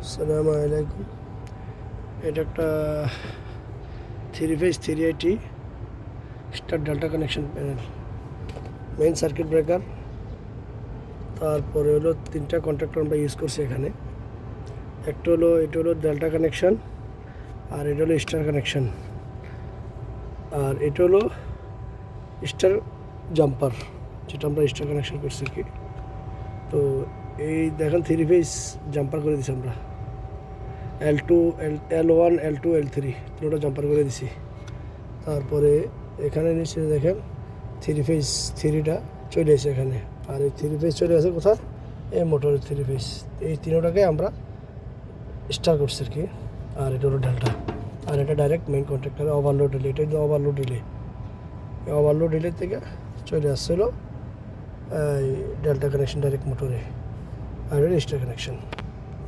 আসসালামু আলাইকুম। এটা একটা 3 phase 380 star delta connection panel, main circuit breaker. তারপরে হলো 3টা কন্ট্যাক্টর আমরা ইউজ করছি এখানে। এটা হলো ডেল্টা কানেকশন, আর এটা হলো স্টার কানেকশন, আর এটা হলো স্টার জাম্পার, যেটা আমরা স্টার কানেকশন করছি কি। তো এই দেখেন 3 ফেজ জাম্পার করে দিছি আমরা, L2 L1 L2 L3 তিনটা জাম্পার করে দিছি। তারপরে এখানে নিচে দেখেন 3 ফেজ 3টা চলে এসে এখানে, আর এই 3 ফেজ চলে আসে কোথায়, এই মোটরের 3 ফেজ। এই তিনটাকে আমরা স্টার করছি আর কি। আর এটা হলো ডেল্টা, আর এটা ডাইরেক্ট মেইন কন্ট্রাক্টরে ওভারলোড রিলে। এটা কিন্তু ওভারলোড রিলে, এই ওভারলোড রিলে থেকে চলে আসছিলো এই ডেল্টা কানেকশন ডাইরেক্ট মোটরে, আর এটা স্টার কানেকশন।